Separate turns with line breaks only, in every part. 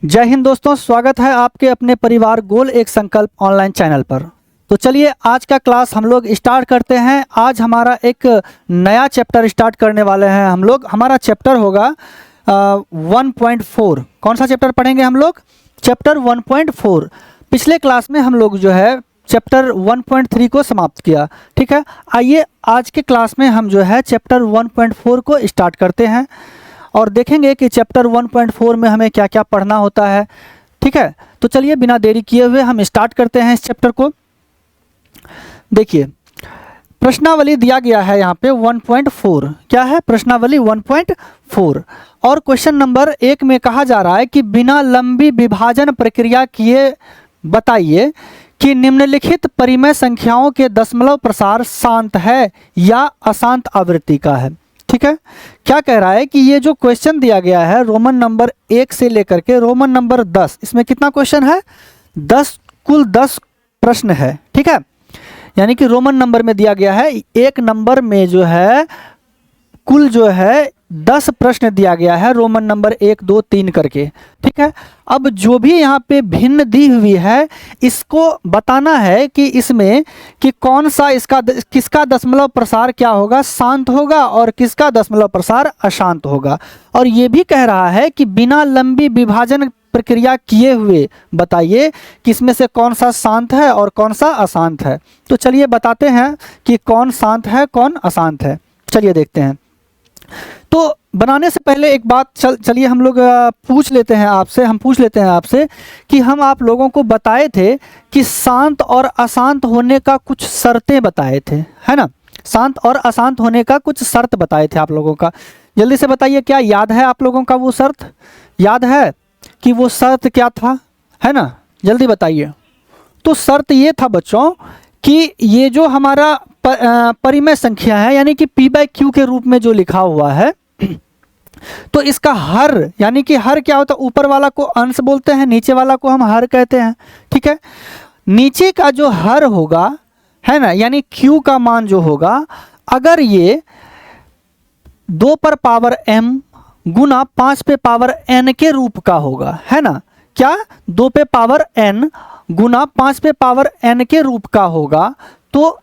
जय हिंद दोस्तों, स्वागत है आपके अपने परिवार गोल एक संकल्प ऑनलाइन चैनल पर। तो चलिए आज का क्लास हम लोग स्टार्ट करते हैं। आज हमारा एक नया चैप्टर स्टार्ट करने वाले हैं हम लोग। हमारा चैप्टर होगा 1.4। कौन सा चैप्टर पढ़ेंगे हम लोग? चैप्टर 1.4। पिछले क्लास में हम लोग जो है चैप्टर 1.3 को समाप्त किया। ठीक है, आइए आज के क्लास में हम जो है चैप्टर 1.4 को स्टार्ट करते हैं और देखेंगे कि चैप्टर 1.4 में हमें क्या क्या पढ़ना होता है। ठीक है, तो चलिए बिना देरी किए हुए हम स्टार्ट करते हैं इस चैप्टर को। देखिए प्रश्नावली दिया गया है यहाँ पे 1.4। क्या है? प्रश्नावली 1.4 और क्वेश्चन नंबर 1 में कहा जा रहा है कि बिना लंबी विभाजन प्रक्रिया किए बताइए कि निम्नलिखित परिमेय संख्याओं के दशमलव प्रसार शांत है या अशांत आवृत्ति का है। ठीक है, क्या कह रहा है कि ये जो क्वेश्चन दिया गया है रोमन नंबर 1 से लेकर के रोमन नंबर 10, इसमें कितना क्वेश्चन है? 10, कुल 10 प्रश्न है। ठीक है, यानी कि रोमन नंबर में दिया गया है, एक नंबर में जो है कुल जो है 10 प्रश्न दिया गया है, रोमन नंबर 1, 2, 3 करके। ठीक है, अब जो भी यहाँ पे भिन्न दी हुई है इसको बताना है कि इसमें कि कौन सा किसका दशमलव प्रसार क्या होगा, शांत होगा और किसका दशमलव प्रसार अशांत होगा। और ये भी कह रहा है कि बिना लंबी विभाजन प्रक्रिया किए हुए बताइए कि इसमें से कौन सा शांत है और कौन सा अशांत है। तो चलिए बताते हैं कि कौन शांत है कौन अशांत है। चलिए देखते हैं। तो बनाने से पहले एक बात चलिए हम लोग पूछ लेते हैं आपसे कि हम आप लोगों को बताए थे कि शांत और अशांत होने का कुछ शर्तें बताए थे, है ना? शांत और अशांत होने का कुछ शर्त बताए थे आप लोगों का। जल्दी से बताइए, क्या याद है आप लोगों का वो शर्त? याद है कि वो शर्त क्या था, है ना? जल्दी बताइए। तो शर्त ये था बच्चों कि ये जो हमारा परिमेय संख्या है यानी कि p/q के रूप में जो लिखा हुआ है तो इसका हर, यानी कि हर क्या होता है? ऊपर वाला को अंश बोलते हैं, नीचे वाला को हम हर कहते हैं। ठीक है, नीचे का जो हर होगा, है ना, यानी q का मान जो होगा, अगर ये 2 पर पावर m गुना 5 पे पावर n के रूप का होगा, है ना? क्या? 2 पे पावर n गुना 5 पे पावर n के रूप का होगा तो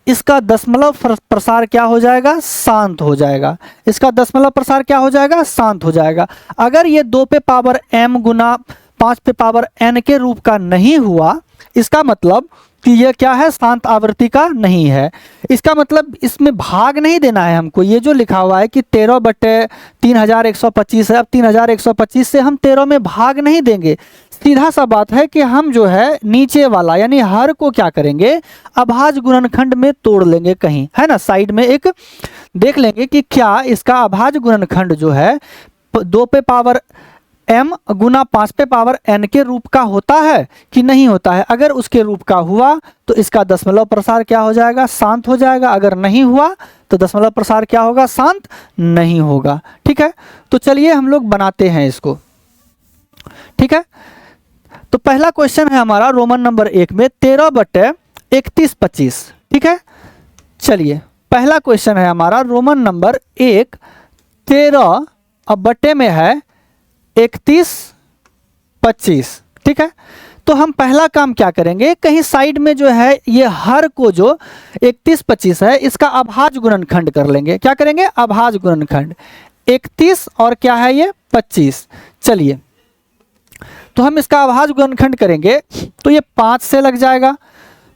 इसका दशमलव प्रसार क्या हो जाएगा? शांत हो जाएगा। इसका दशमलव प्रसार क्या हो जाएगा? शांत हो जाएगा। अगर ये 2 पे पावर m गुना 5 पे पावर n के रूप का नहीं हुआ, इसका मतलब कि यह क्या है? शांत आवृत्ति का नहीं है। इसका मतलब इसमें भाग नहीं देना है हमको। ये जो लिखा हुआ है कि 13/3125 है, अब 3125 से हम 13 में भाग नहीं देंगे। सीधा सा बात है कि हम जो है नीचे वाला यानी हर को क्या करेंगे? अभाज्य गुणनखंड में तोड़ लेंगे कहीं, है ना? साइड में एक देख लेंगे कि क्या इसका अभाज्य गुणनखंड जो है 2 पे पावर m गुना 5 पे पावर n के रूप का होता है कि नहीं होता है। अगर उसके रूप का हुआ तो इसका दशमलव प्रसार क्या हो जाएगा? शांत हो जाएगा। अगर नहीं हुआ तो दशमलव प्रसार क्या होगा? शांत नहीं होगा। ठीक है, तो चलिए हम लोग बनाते हैं इसको। ठीक है, तो पहला क्वेश्चन है हमारा रोमन नंबर 1 में 13/3125। ठीक है, चलिए पहला क्वेश्चन है हमारा रोमन नंबर 1 13 अब बटे में है 31/25। ठीक है, तो हम पहला काम क्या करेंगे? कहीं साइड में जो है ये हर को जो 31/25 है इसका अभाज्य गुणनखंड कर लेंगे। क्या करेंगे? अभाज्य गुणनखंड। 31 और क्या है ये? 25। चलिए तो हम इसका अभाज्य गुणनखंड करेंगे तो ये 5 से लग जाएगा।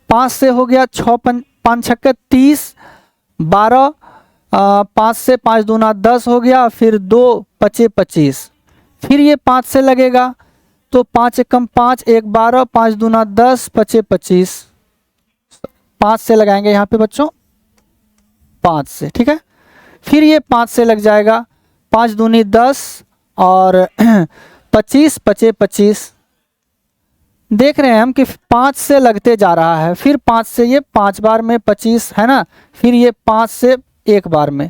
5 से हो गया 6 5 छक्के 30, 12, 5 से 5 दूना 10 हो गया, फिर 2 5 25, फिर ये 5 से लगेगा तो 5 एकम 5 1 12, 5 दूना 10, 5 25, 5 से लगाएंगे यहाँ पे बच्चों, 5 से। ठीक है, फिर ये 5 से लग जाएगा, 5 दूनी 10 और 25 5 25। देख रहे हैं हम कि 5 से लगते जा रहा है, फिर 5 से ये 5 बार में 25, है ना, फिर ये 5 से एक बार में।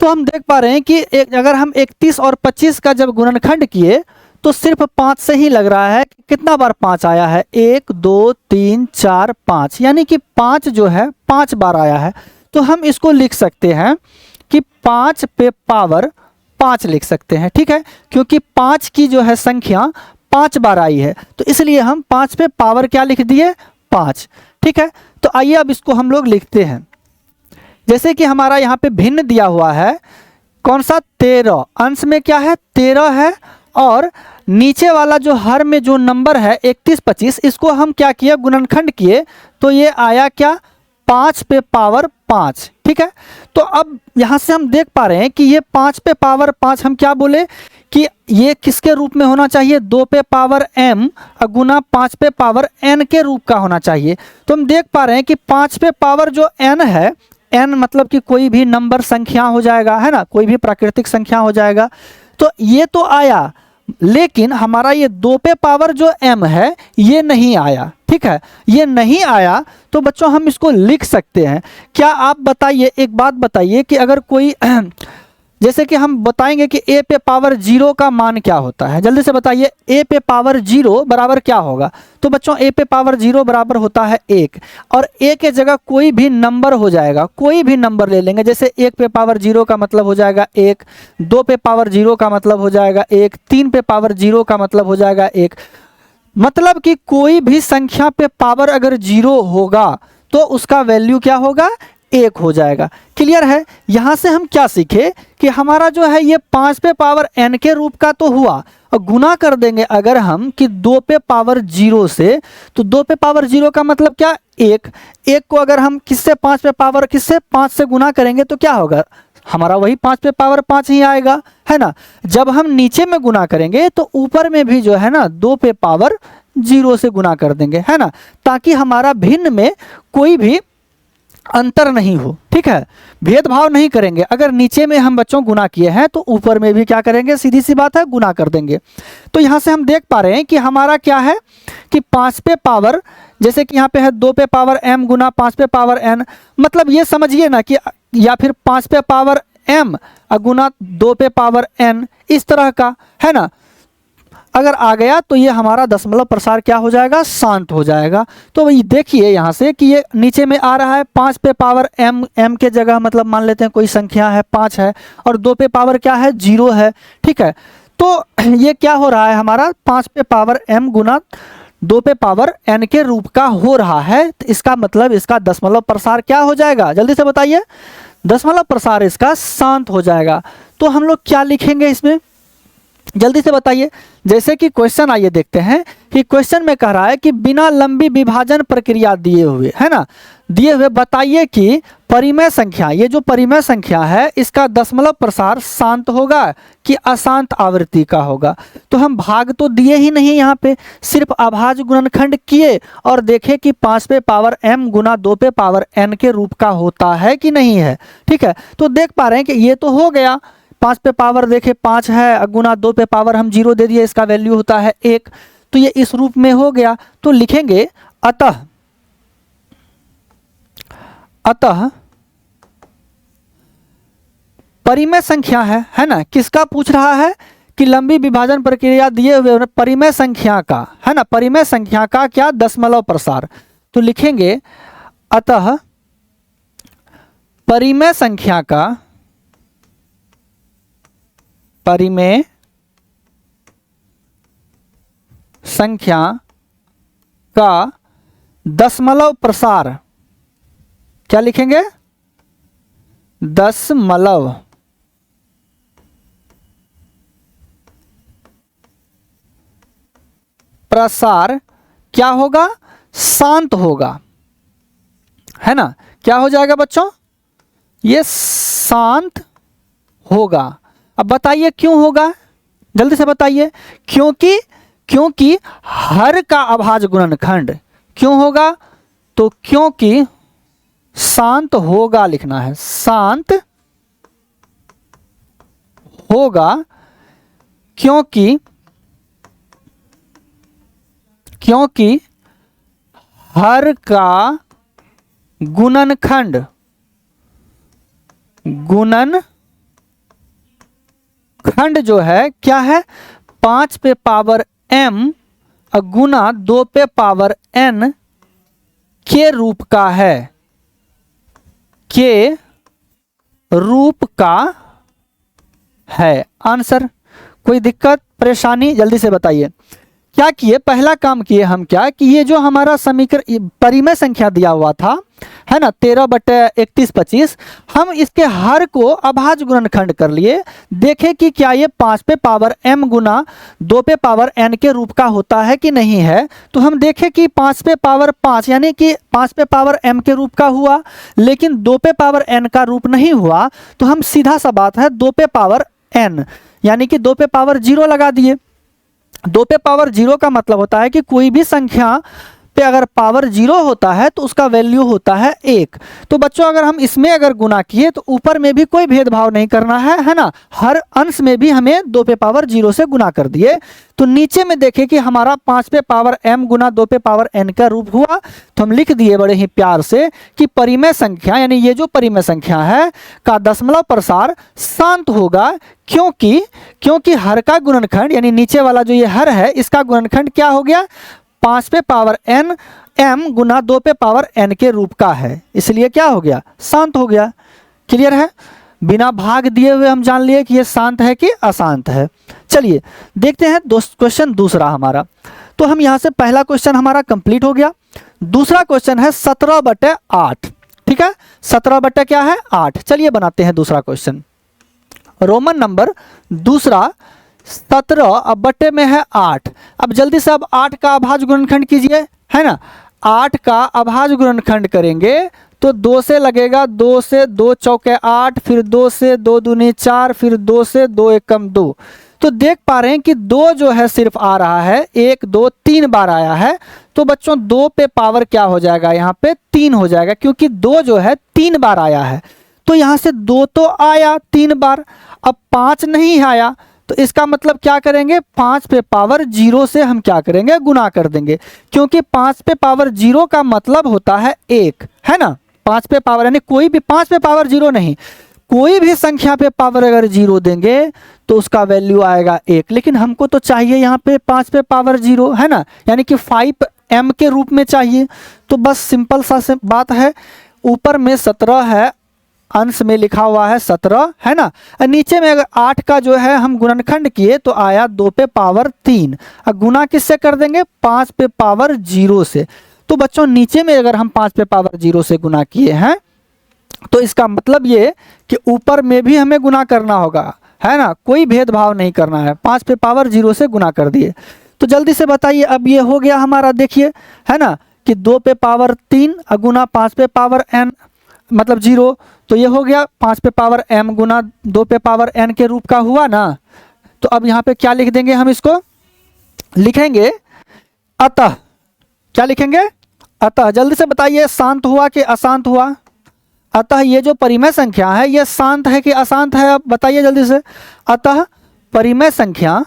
तो हम देख पा रहे हैं कि अगर हम 31 और 25 का जब गुणनखंड किए तो सिर्फ 5 से ही लग रहा है। कितना बार 5 आया है? 1 2 3 4 5, यानी कि 5 जो है 5 बार आया है। तो हम इसको लिख सकते हैं कि 5 पे पावर 5 लिख सकते हैं, ठीक है, क्योंकि 5 की जो है संख्या 5 बार आई है, तो इसलिए हम 5 पे पावर क्या लिख दिए, 5, ठीक है। तो आइए अब इसको हम लोग लिखते हैं। जैसे कि हमारा यहाँ पे भिन्न दिया हुआ है, कौन सा, 13, अंश में क्या है, 13 है, और नीचे वाला जो हर में जो नंबर है 31, 25, इसको हम क्या किए, गुणनखंड किए, तो ये आया क्या, 5 पे पावर 5, ठीक है। तो अब यहाँ से हम देख पा रहे हैं कि ये 5 पे पावर 5 हम क्या बोले कि ये किसके रूप में होना चाहिए, 2 पे पावर m गुना 5 पे पावर n के रूप का होना चाहिए। तो हम देख पा रहे हैं कि 5 पे पावर जो n है, n मतलब कि कोई भी नंबर संख्या हो जाएगा, है ना, कोई भी प्राकृतिक संख्या हो जाएगा। तो ये तो आया, लेकिन हमारा ये 2 पे पावर जो m है ये नहीं आया, ठीक है, ये नहीं आया। तो बच्चों हम इसको लिख सकते हैं। क्या आप बताइए, एक बात बताइए कि अगर कोई जैसे कि हम बताएंगे कि a पे पावर 0 का मान क्या होता है, जल्दी से बताइए, a पे पावर 0 बराबर क्या होगा। तो बच्चों a पे पावर 0 बराबर होता है 1, और a के जगह कोई भी नंबर हो जाएगा, कोई भी नंबर ले लेंगे। जैसे 1 पे पावर 0 का मतलब हो जाएगा 1, 2 पे पावर 0 का मतलब हो जाएगा 1, 3 पे पावर 0 का मतलब हो जाएगा 1। मतलब कि कोई भी संख्या पे पावर अगर 0 होगा तो उसका वैल्यू क्या होगा, 1 हो जाएगा। क्लियर है। यहाँ से हम क्या सीखे कि हमारा जो है ये 5 पे पावर n के रूप का तो हुआ, और गुना कर देंगे अगर हम कि 2 पे पावर 0 से, तो 2 पे पावर 0 का मतलब क्या, 1, 1 को अगर हम किससे, 5 पे पावर किससे, 5 से गुना करेंगे तो क्या होगा, हमारा वही 5 पे पावर 5 ही आएगा, है ना। जब हम नीचे में गुना करेंगे तो ऊपर में भी जो है ना 2 पे पावर 0 से गुना कर देंगे, है ना, ताकि हमारा भिन्न में कोई भी अंतर नहीं हो, ठीक है, भेदभाव नहीं करेंगे। अगर नीचे में हम बच्चों गुना किए हैं तो ऊपर में भी क्या करेंगे, सीधी सी बात है, गुना कर देंगे। तो यहाँ से हम देख पा रहे हैं कि हमारा क्या है कि 5 पे पावर, जैसे कि यहाँ पे है 2 पे पावर m गुना 5 पे पावर n, मतलब ये समझिए ना कि, या फिर 5 पे पावर m गुना 2 पे पावर n, इस तरह का, है ना। अगर आ गया तो ये हमारा दशमलव प्रसार क्या हो जाएगा, शांत हो जाएगा। तो ये देखिए यहाँ से कि ये नीचे में आ रहा है 5 पे पावर m के जगह मतलब मान लेते हैं कोई संख्या है 5 है, और 2 पे पावर क्या है, 0 है, ठीक है। तो ये क्या हो रहा है, हमारा 5 पे पावर m गुना 2 पे पावर n के रूप का हो रहा है। तो इसका मतलब इसका दशमलव प्रसार क्या हो जाएगा, जल्दी से बताइए, दशमलव प्रसार इसका शांत हो जाएगा। तो हम लोग क्या लिखेंगे इसमें, जल्दी से बताइए। जैसे कि क्वेश्चन आइए देखते हैं कि क्वेश्चन में कह रहा है कि बिना लंबी विभाजन प्रक्रिया दिए हुए, है ना, दिए हुए बताइए कि परिमेय संख्या, ये जो परिमेय संख्या है इसका दशमलव प्रसार शांत होगा कि अशांत आवृत्ति का होगा। तो हम भाग तो दिए ही नहीं, यहाँ पे सिर्फ अभाज्य गुणनखंड किए और देखे कि 5 पे पावर m गुना 2 पे पावर n के रूप का होता है कि नहीं है, ठीक है। तो देख पा रहे हैं कि ये तो हो गया, 5 पे पावर देखे 5 है, गुना 2 पे पावर हम 0 दे दिए, इसका वैल्यू होता है 1, तो ये इस रूप में हो गया। तो लिखेंगे अतः परिमेय संख्या है ना, किसका पूछ रहा है कि लंबी विभाजन प्रक्रिया दिए हुए परिमेय संख्या का, है ना, परिमेय संख्या का क्या, दशमलव प्रसार। तो लिखेंगे अतः परिमेय संख्या का, परिमेय संख्या का दशमलव प्रसार, क्या लिखेंगे, दशमलव प्रसार क्या होगा, शांत होगा, है ना। क्या हो जाएगा बच्चों, ये शांत होगा। अब बताइए क्यों होगा, जल्दी से बताइए, क्योंकि हर का अभाज्य गुणनखंड क्यों होगा, तो क्योंकि शांत होगा लिखना है, शांत होगा, क्योंकि हर का गुणनखंड जो है क्या है, 5 पे पावर m गुना 2 पे पावर n के रूप का है, के रूप का है। आंसर। कोई दिक्कत परेशानी जल्दी से बताइए। क्या किए, पहला काम किए हम क्या कि ये जो हमारा समीकरण परिमेय संख्या दिया हुआ था है ना 13/31/25, हम इसके हर को अभाज्य गुणनखंड कर लिए, देखे कि क्या ये 5 पे पावर m गुना 2 पे पावर n के रूप का होता है कि नहीं है। तो हम देखे कि 5 पे पावर 5 यानी कि 5 पे पावर m के रूप का हुआ, लेकिन 2 पे पावर n का रूप नहीं हुआ। तो हम सीधा सा बात है 2 पे पावर n यानी कि 2 पे पावर 0 लगा दिए। 2 पे पावर 0 का मतलब होता है कि कोई भी संख्या पे अगर पावर 0 होता है तो उसका वैल्यू होता है 1। तो बच्चों अगर हम इसमें अगर गुना किए तो ऊपर में भी कोई भेदभाव नहीं करना है ना, हर अंश में भी हमें 2 पे पावर 0 से गुना कर दिए। तो नीचे में देखें कि हमारा 5 पे पावर m गुना 2 पे पावर n का रूप हुआ। तो हम लिख दिए बड़े ही प्यार से कि परिमेय संख्या यानी ये जो परिमेय संख्या है का दशमलव प्रसार शांत होगा, क्योंकि हर का गुणनखंड यानी नीचे वाला जो ये हर है इसका गुणनखंड क्या हो गया 5 पे पावर n m गुना 2 पे पावर n के रूप का है, इसलिए क्या हो गया शांत हो गया। क्लियर है, बिना भाग दिए हुए हम जान लिए कि ये शांत है कि अशांत है। चलिए देखते हैं क्वेश्चन दूसरा हमारा। तो हम यहाँ से पहला क्वेश्चन हमारा कंप्लीट हो गया। दूसरा क्वेश्चन है 17/8। ठीक है, 17 क्या है 8। चलिए बनाते हैं दूसरा क्वेश्चन। रोमन नंबर दूसरा 17 अब बट्टे में है 8। अब जल्दी से अब 8 का अभाज्य गुणनखंड कीजिए, है ना। 8 का अभाज्य गुणनखंड करेंगे तो 2 से लगेगा, 2 से 2 चौके 8, फिर 2 से 2 दूनी 4, फिर 2 से 2 एकम 2। तो देख पा रहे हैं कि 2 जो है सिर्फ आ रहा है, 1 2 3 बार आया है। तो बच्चों 2 पे पावर क्या हो जाएगा यहाँ पे 3 हो जाएगा, क्योंकि 2 जो है 3 बार आया है। तो यहाँ से 2 तो आया 3 बार, अब 5 नहीं आया। तो इसका मतलब क्या करेंगे 5 पे पावर 0 से हम क्या करेंगे गुना कर देंगे, क्योंकि 5 पे पावर 0 का मतलब होता है 1, है ना। 5 पे पावर यानी कोई भी 5 पे पावर 0 नहीं, कोई भी संख्या पे पावर अगर 0 देंगे तो उसका वैल्यू आएगा 1। लेकिन हमको तो चाहिए यहाँ पे 5 पे पावर 0, है ना, यानी कि 5m के रूप में चाहिए। तो बस सिंपल सा बात है, ऊपर में 17 है, अंश में लिखा हुआ है 17, है ना। नीचे में अगर 8 का जो है हम गुणनखंड किए तो आया 2 पे पावर 3। गुना किससे कर देंगे 5 पे पावर 0 से। तो बच्चों नीचे में अगर हम 5 पे पावर 0 से गुना किए हैं तो इसका मतलब ये कि ऊपर में भी हमें गुना करना होगा, है ना, कोई भेदभाव नहीं करना है। 5 पे पावर 0 से गुना कर दिए। तो जल्दी से बताइए, अब ये हो गया हमारा, देखिए है ना कि 2 पे पावर 3 गुना 5 पे पावर n मतलब 0। तो ये हो गया 5 पे पावर m गुना 2 पे पावर n के रूप का हुआ ना। तो अब यहाँ पे क्या लिख देंगे, हम इसको लिखेंगे अतः। क्या लिखेंगे अतः। जल्दी से बताइए शांत हुआ कि अशांत हुआ। अतः ये जो परिमेय संख्या है ये शांत है कि अशांत है, अब बताइए जल्दी से। अतः परिमेय संख्या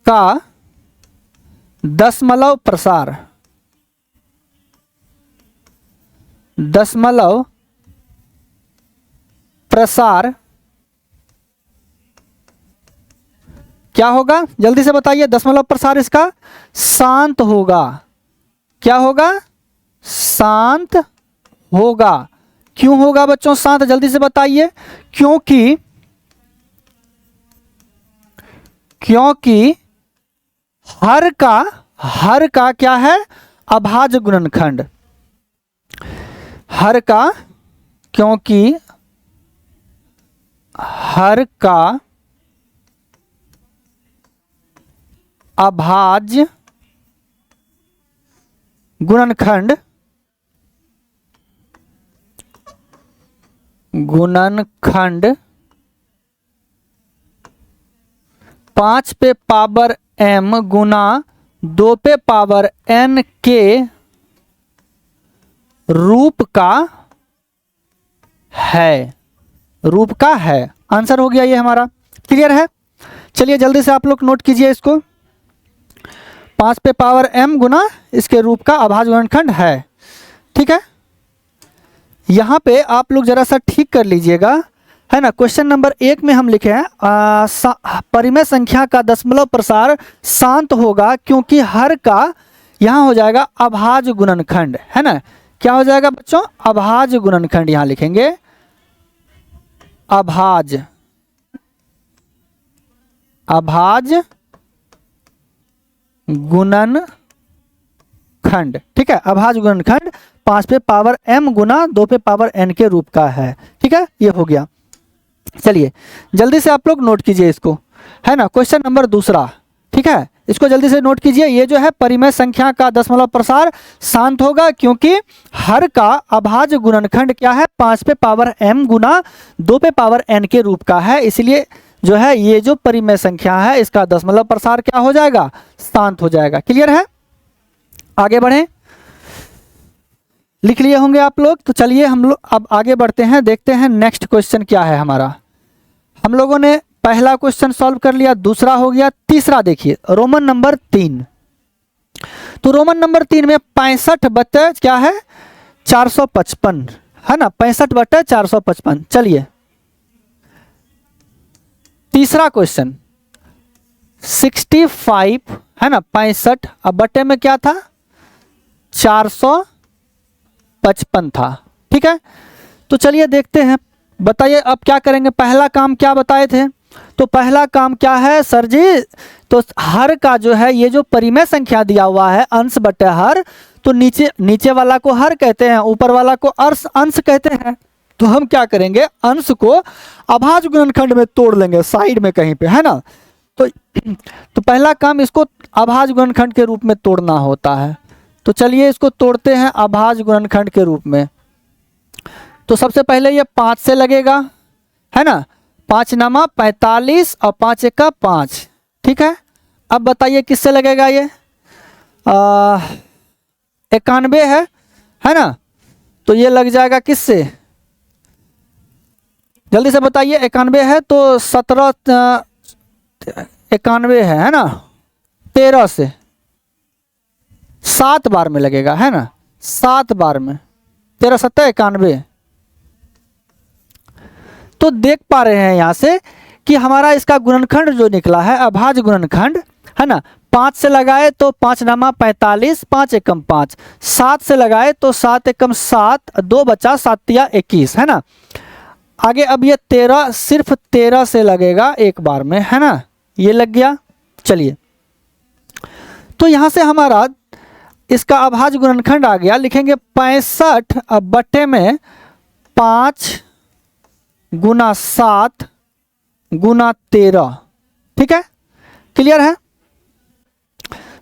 का दशमलव प्रसार क्या होगा, जल्दी से बताइए। दशमलव प्रसार इसका शांत होगा। क्या होगा शांत होगा। क्यों होगा बच्चों शांत, जल्दी से बताइए। क्योंकि हर का क्या है अभाज्य गुणनखंड। क्योंकि हर का अभाज्य गुणनखंड 5 पे पावर m गुना 2 पे पावर n के रूप का है। आंसर हो गया ये हमारा। क्लियर है, चलिए जल्दी से आप लोग नोट कीजिए इसको। 5 पे पावर m गुना इसके रूप का अभाज्य गुणनखंड है। ठीक है, यहाँ पे आप लोग जरा सा ठीक कर लीजिएगा, है ना। क्वेश्चन नंबर 1 में हम लिखे हैं परिमेय संख्या का दशमलव प्रसार शांत होगा, क्योंकि हर का यहाँ हो जाएगा अभाज्य गुणनखंड, है ना। क्या हो जाएगा बच्चों, अभाज्य गुणनखंड, यहाँ लिखेंगे अभाज्य गुणनखंड, ठीक है। अभाज्य गुणनखंड 5 पे पावर m गुना 2 पे पावर n के रूप का है, ठीक है। ये हो गया। चलिए जल्दी से आप लोग नोट कीजिए इसको, है ना। क्वेश्चन नंबर दूसरा, ठीक है, इसको जल्दी से नोट कीजिए। ये जो है परिमेय संख्या का दशमलव प्रसार शांत होगा, क्योंकि हर का अभाज्य गुणनखंड क्या है, 5 पे पावर m गुना 2 पे पावर n के रूप का है। इसलिए जो है ये जो परिमेय संख्या है इसका दशमलव प्रसार क्या हो जाएगा, शांत हो जाएगा। क्लियर है, आगे बढ़ें। लिख लिए होंगे आप लोग, तो चलिए हम लोग अब आगे बढ़ते हैं, देखते हैं नेक्स्ट क्वेश्चन क्या है हमारा। हम लोगों ने पहला क्वेश्चन सॉल्व कर लिया, दूसरा हो गया, तीसरा देखिए रोमन नंबर 3। तो रोमन नंबर 3 में 65 बटे क्या है 455, है ना, 65 बटे 455। चलिए तीसरा क्वेश्चन 65, है ना, 65, अब बटे में क्या था 455 था, ठीक है। तो चलिए देखते हैं, बताइए अब क्या करेंगे। पहला काम क्या बताए थे, तो पहला काम क्या है सर जी, तो हर का जो है ये जो परिमेय संख्या दिया हुआ है अंश बटे हर, तो नीचे वाला को हर कहते हैं, ऊपर वाला को अंश कहते हैं। तो हम क्या करेंगे, अंश को अभाज्य गुणनखंड में तोड़ लेंगे साइड में कहीं पे, है ना। तो पहला काम इसको अभाज्य गुणनखंड के रूप में तोड़ना होता है। तो चलिए इसको तोड़ते हैं अभाज्य गुणनखंड के रूप में। तो सबसे पहले ये 5 से लगेगा, है ना, 5 नामा 45 और 5 एका 5, ठीक है। अब बताइए किससे लगेगा, ये 91 है ना। तो ये लग जाएगा किससे, जल्दी से बताइए। 91 है तो 17 91 है ना, 13 से 7 बार में लगेगा, है ना, 7 बार में 13 7 91। तो देख पा रहे हैं यहाँ से कि हमारा इसका गुणनखंड जो निकला है अभाज्य गुणनखंड, है ना। 5 से लगाए तो 5 नामा 45, 5 एकम 5, 7 से लगाए तो 7 एकम 7, 2 बचा 7 तिया 21, है ना। आगे अब ये 13 सिर्फ 13 से लगेगा एक बार में, है ना, ये लग गया। चलिए तो यहाँ से हमारा इसका अभाज्य गुणनखंड आ गया, लिखेंगे 65 अब बटे में 5 गुना 7 गुना 13, ठीक है। क्लियर है।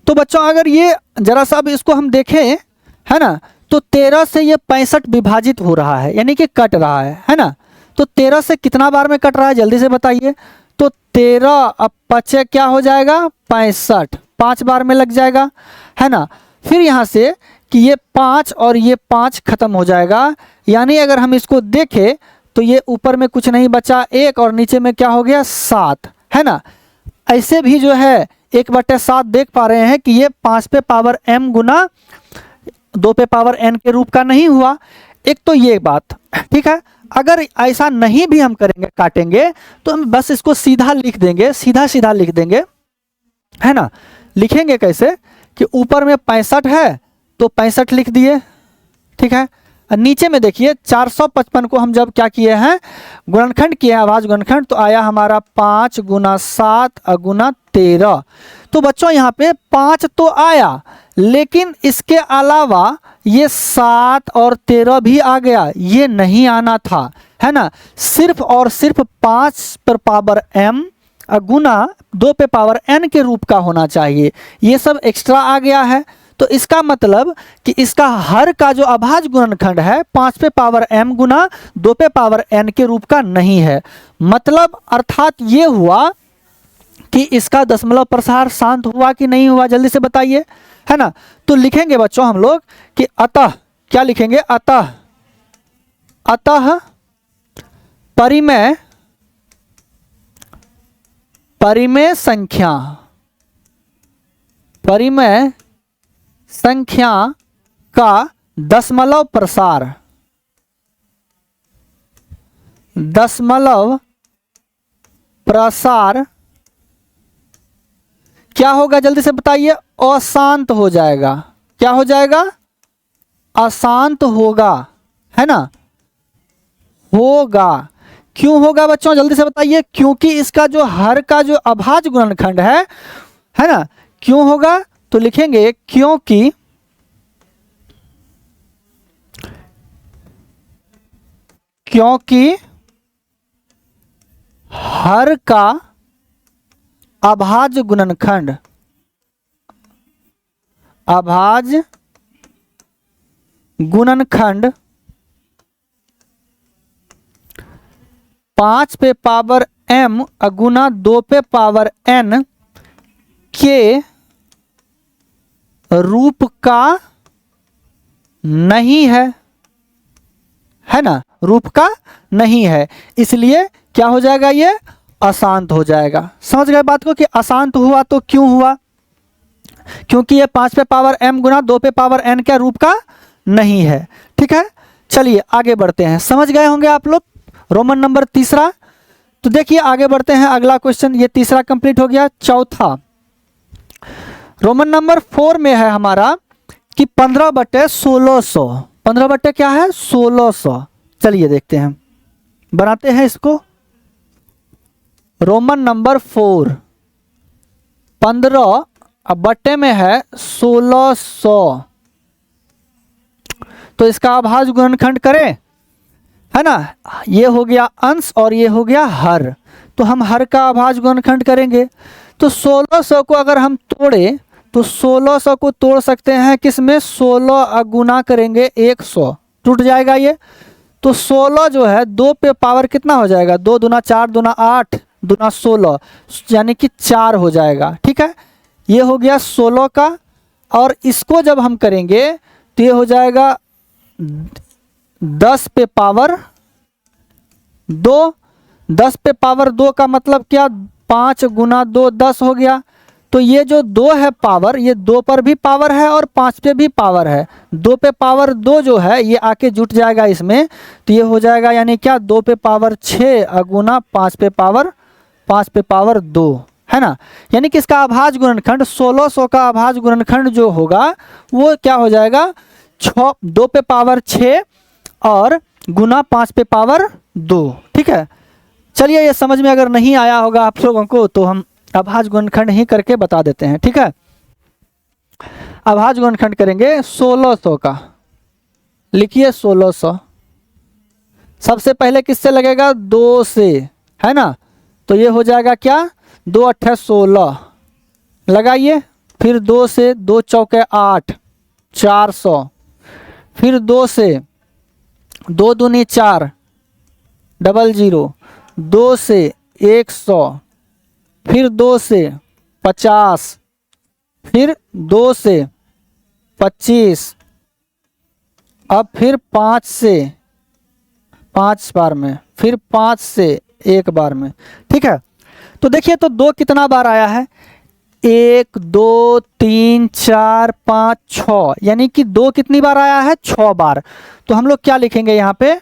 तो बच्चों अगर ये जरा सा अब इसको हम देखें, है ना, तो 13 से ये 65 विभाजित हो रहा है, यानी कि कट रहा है ना। तो 13 से कितना बार में कट रहा है जल्दी से बताइए। तो 13 अब 5 क्या हो जाएगा 65, 5 बार में लग जाएगा, है ना। फिर यहाँ से कि ये 5 और ये 5 खत्म हो जाएगा, यानी अगर हम इसको देखें तो ये ऊपर में कुछ नहीं बचा 1 और नीचे में क्या हो गया 7, है ना। ऐसे भी जो है 1/7 देख पा रहे हैं कि ये 5 पे पावर m गुना 2 पे पावर n के रूप का नहीं हुआ। एक तो ये बात, ठीक है। अगर ऐसा नहीं भी हम करेंगे, काटेंगे, तो हम बस इसको सीधा लिख देंगे, सीधा सीधा लिख देंगे, है ना। लिखेंगे कैसे कि ऊपर में 65 है तो 65 लिख दिए, ठीक है। नीचे में देखिए 455 को हम जब क्या किए हैं गुणनखंड किए हैं अभाज्य गुणनखंड, तो आया हमारा 5 गुना 7 गुना 13। तो बच्चों यहाँ पे 5 तो आया, लेकिन इसके अलावा ये 7 और 13 भी आ गया, ये नहीं आना था, है ना। सिर्फ और सिर्फ 5 पर पावर m गुना 2 पे पावर n के रूप का होना चाहिए, ये सब एक्स्ट्रा आ गया है। तो इसका मतलब कि इसका हर का जो अभाज्य गुणनखंड है 5 पे पावर m गुना 2 पे पावर n के रूप का नहीं है। मतलब अर्थात ये हुआ कि इसका दशमलव प्रसार शांत हुआ कि नहीं हुआ, जल्दी से बताइए, है ना। तो लिखेंगे बच्चों हम लोग कि अतः, क्या लिखेंगे, अतः परिमेय संख्या का दशमलव प्रसार क्या होगा जल्दी से बताइए? अशांत हो जाएगा। क्या हो जाएगा? अशांत होगा, है ना, होगा। क्यों होगा बच्चों जल्दी से बताइए? क्योंकि इसका जो हर का जो अभाज्य गुणनखंड है ना, क्यों होगा? तो लिखेंगे क्योंकि हर का अभाज्य गुणनखंड, अभाज्य गुणनखंड 5 पे पावर m गुना 2 पे पावर n के रूप का नहीं है ना, रूप का नहीं है, इसलिए क्या हो जाएगा? ये अशांत हो जाएगा। समझ गए बात को कि अशांत हुआ तो क्यों हुआ? क्योंकि ये 5 पे पावर m गुना 2 पे पावर n के रूप का नहीं है। ठीक है, चलिए आगे बढ़ते हैं। समझ गए होंगे आप लोग रोमन नंबर तीसरा। तो देखिए आगे बढ़ते हैं, अगला क्वेश्चन, ये तीसरा कंप्लीट हो गया। चौथा रोमन नंबर 4 में है हमारा कि 15/1600, 15 बटे क्या है? 1600। चलिए देखते हैं, बनाते हैं इसको। रोमन नंबर 4 15 बटे में है 1600, तो इसका अभाज्य गुणनखंड करें, है ना। ये हो गया अंश और ये हो गया हर, तो हम हर का अभाज्य गुणनखंड करेंगे। तो 1600 को अगर हम तोड़े तो 1600 को तोड़ सकते हैं किस में? 16 गुना करेंगे 100, टूट जाएगा ये। तो 16 जो है 2 पे पावर कितना हो जाएगा? 2 दूना 4 दूना 8 दूना 16, यानी कि 4 हो जाएगा। ठीक है, ये हो गया 16 का, और इसको जब हम करेंगे तो ये हो जाएगा 10 पे पावर 2। 10 पे पावर 2 का मतलब क्या? 5 गुना 2 10 हो गया। तो ये जो 2 है पावर, ये 2 पर भी पावर है और 5 पे भी पावर है। 2 पे पावर 2 जो है ये आके जुट जाएगा इसमें, तो ये हो जाएगा यानी क्या? 2 पे पावर 6 गुना 5 पे पावर 2, है ना। यानी कि इसका अभाज्य गुणनखंड 1600 का अभाज्य गुणनखंड जो होगा वो क्या हो जाएगा? 2 पे पावर 6 और गुना 5 पे पावर 2। ठीक है, चलिए ये समझ में अगर नहीं आया होगा आप लोगों को तो हम अभाज्य गुणनखंड ही करके बता देते हैं। ठीक है, अभाज्य गुणनखंड करेंगे 1600 का। लिखिए 1600, सबसे पहले किससे लगेगा? 2 से, है ना। तो ये हो जाएगा क्या? 2 8 16 लगाइए, फिर 2 से 2 चौके 8 400, फिर 2 से 2 दूनी 4 00, 2 से 100, फिर 2 से 50, फिर 2 से 25, अब फिर 5 से 5 बार में, फिर 5 से 1 बार में। ठीक है, तो देखिए तो 2 कितना बार आया है? 1 2 3 4 5 6, यानी कि 2 कितनी बार आया है? 6 बार। तो हम लोग क्या लिखेंगे यहाँ पे?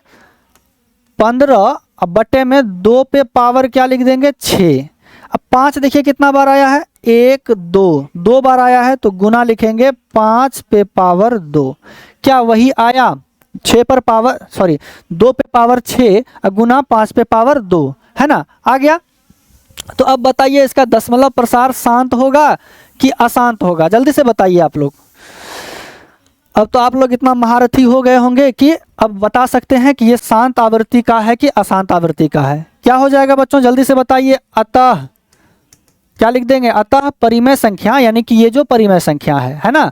15 बटे में 2 पे पावर क्या लिख देंगे? 6। अब 5 देखिए कितना बार आया है? 1 2 बार आया है, तो गुना लिखेंगे 5 पे पावर 2। क्या वही आया? 6 पर पावर 2 पे पावर 6 गुना 5 पे पावर 2, है ना, आ गया। तो अब बताइए इसका दशमलव प्रसार शांत होगा कि अशांत होगा? जल्दी से बताइए आप लोग। अब तो आप लोग इतना महारथी हो गए होंगे कि अब बता सकते हैं कि ये शांत आवृत्ति का है कि अशांत आवृत्ति का है। क्या हो जाएगा बच्चों जल्दी से बताइए? अतः क्या लिख देंगे? अतः परिमेय संख्या, यानी कि ये जो परिमेय संख्या है ना,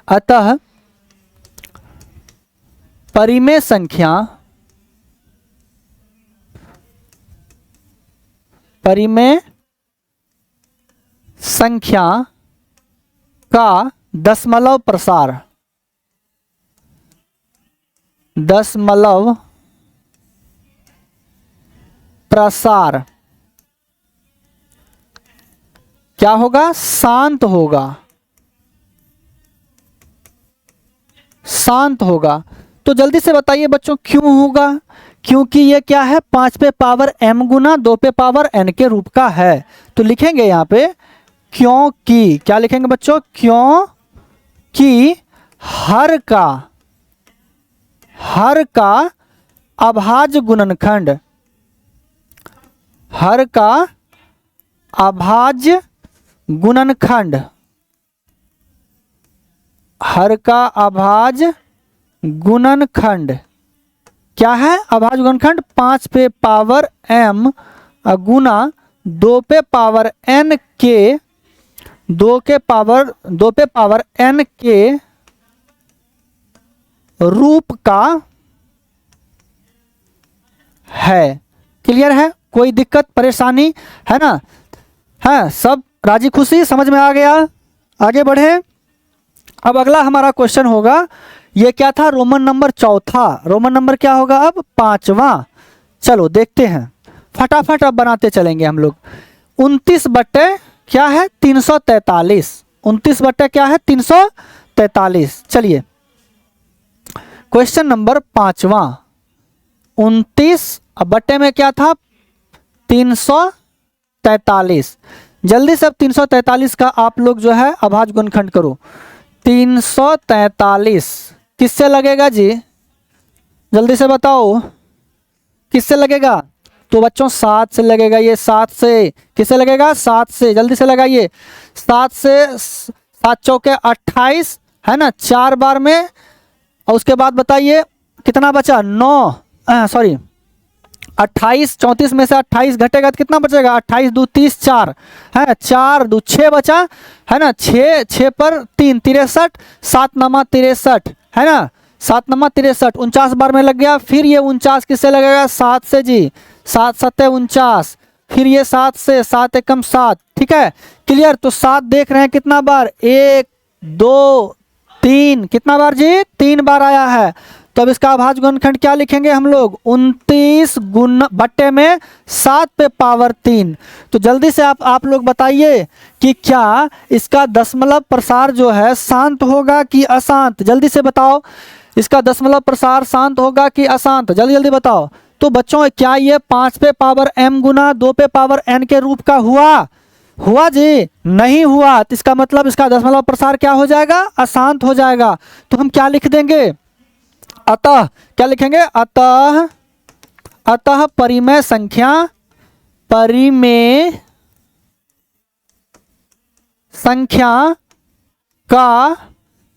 अतः परिमेय संख्या का दशमलव प्रसार क्या होगा? शांत होगा। तो जल्दी से बताइए बच्चों क्यों होगा? क्योंकि ये क्या है? 5 पे पावर m गुना 2 पे पावर n के रूप का है। तो लिखेंगे यहाँ पे क्योंकि, क्या लिखेंगे बच्चों, क्योंकि हर का अभाज्य गुणनखंड, हर का अभाज्य गुणनखंड, हर का अभाज्य गुणनखंड क्या है? अभाज्य गुणनखंड 5 पे पावर m गुना 2 पे पावर n के 2 पे पावर n के रूप का है। क्लियर है? कोई दिक्कत परेशानी है ना? है सब राजी खुशी, समझ में आ गया? आगे बढ़े। अब अगला हमारा क्वेश्चन होगा, ये क्या था? रोमन नंबर चौथा, रोमन नंबर क्या होगा अब? 5वां। चलो देखते हैं, फटाफट अब बनाते चलेंगे हम लोग। 29 बट्टे क्या है? 343। 29 बट्टे क्या है? 343। चलिए क्वेश्चन नंबर 5वां। 29 बट्टे में क्या था? 343। जल्दी से अब 343 का आप लोग जो है अभाज्य गुणनखंड करो। 343 किससे लगेगा जी? जल्दी से बताओ, किससे लगेगा? तो बच्चों 7 से लगेगा। ये 7 से किससे लगेगा? 7 से। जल्दी से लगाइए। 7 से 7 चौके 28 है ना, 4 बार में। और उसके बाद बताइए कितना बचा? 9 सॉरी 28, 34 में से 28 घटेगा तो कितना बचेगा? 28 2 30, 4 है, 4 2 6 बचा है ना, 6 पर 3 63, 7 नमा 63 है ना, 7 नमा 63, 49 बार में लग गया। फिर ये 49 किससे लगेगा? 7 से जी। 7 7 49, फिर ये 7 से, 7 एकम 7। ठीक है, क्लियर? तो 7 देख रहे हैं कितना बार? 1 2 3, कितना बार जी? 3 बार आया है। तो अब इसका अभाज्य गुणनखंड क्या लिखेंगे हम लोग? 29 गुण बट्टे में 7 पे पावर 3। तो जल्दी से आप लोग बताइए कि क्या इसका दशमलव प्रसार जो है शांत होगा कि अशांत? जल्दी से बताओ, इसका दशमलव प्रसार शांत होगा कि अशांत? जल्दी जल्दी बताओ। तो बच्चों क्या ये 5 पे पावर m गुना 2 पे पावर n के रूप का हुआ जी? नहीं हुआ। तो इसका मतलब इसका दशमलव प्रसार क्या हो जाएगा? अशांत हो जाएगा। तो हम क्या लिख देंगे? अतः क्या लिखेंगे? अतः परिमेय संख्या का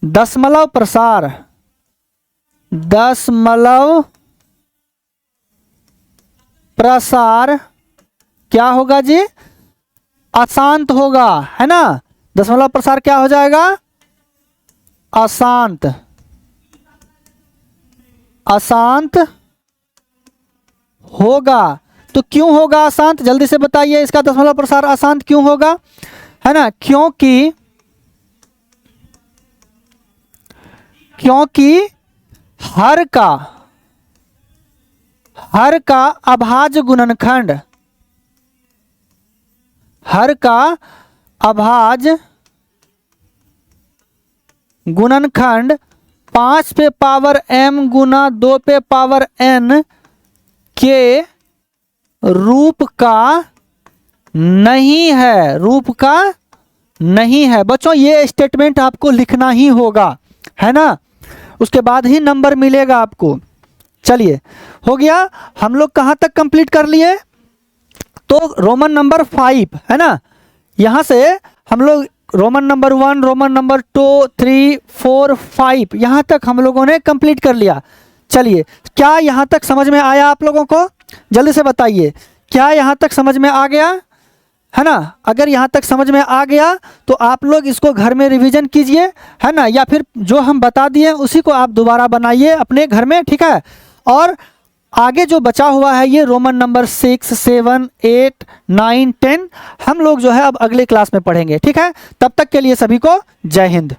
दशमलव प्रसार क्या होगा जी? अशांत होगा, है ना? दशमलव प्रसार क्या हो जाएगा? अशांत होगा। तो क्यों होगा अशांत? जल्दी से बताइए, इसका दशमलव प्रसार अशांत क्यों होगा? है ना, क्योंकि हर का अभाज्य गुणनखंड, हर का अभाज्य गुणनखंड 5 पे पावर m गुना 2 पे पावर n के रूप का नहीं है। बच्चों ये स्टेटमेंट आपको लिखना ही होगा, है ना? उसके बाद ही नंबर मिलेगा आपको। चलिए हो गया। हम लोग कहाँ तक कंप्लीट कर लिए? तो रोमन नंबर 5 है ना, यहाँ से हम लोग रोमन नंबर 1, रोमन नंबर 2, 3, 4, 5 यहाँ तक हम लोगों ने कंप्लीट कर लिया। चलिए, क्या यहाँ तक समझ में आया आप लोगों को? जल्दी से बताइए, क्या यहाँ तक समझ में आ गया? है ना? अगर यहाँ तक समझ में आ गया तो आप लोग इसको घर में रिवीजन कीजिए, है ना? या फिर जो हम बता दिए उसी को आप दोबारा बनाइए अपने घर में, ठीक है? और आगे जो बचा हुआ है ये रोमन नंबर 6, 7, 8, 9, 10 हम लोग जो है अब अगले क्लास में पढ़ेंगे, ठीक है? तब तक के लिए सभी को जय हिंद।